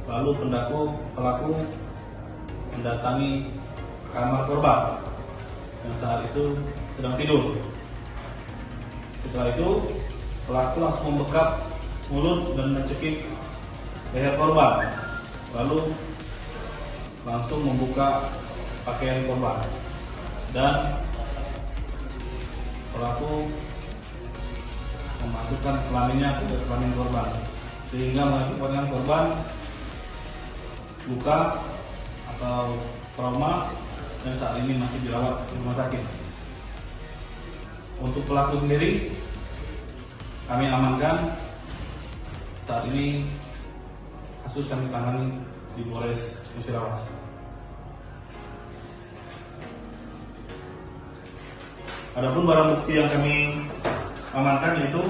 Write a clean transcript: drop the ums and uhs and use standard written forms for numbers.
Lalu pelaku mendatangi kamar korban yang saat itu sedang tidur. Setelah itu pelaku langsung membekap mulut dan mencekik leher korban, lalu langsung membuka pakaian korban, dan pelaku memasukkan kelaminnya ke kelamin korban sehingga mengakibatkan korban luka atau trauma dan saat ini masih dirawat di rumah sakit. Untuk pelaku sendiri kami amankan. Saat ini kasus kami tangani di Polres Musirawas. Adapun barang bukti yang kami amankan yaitu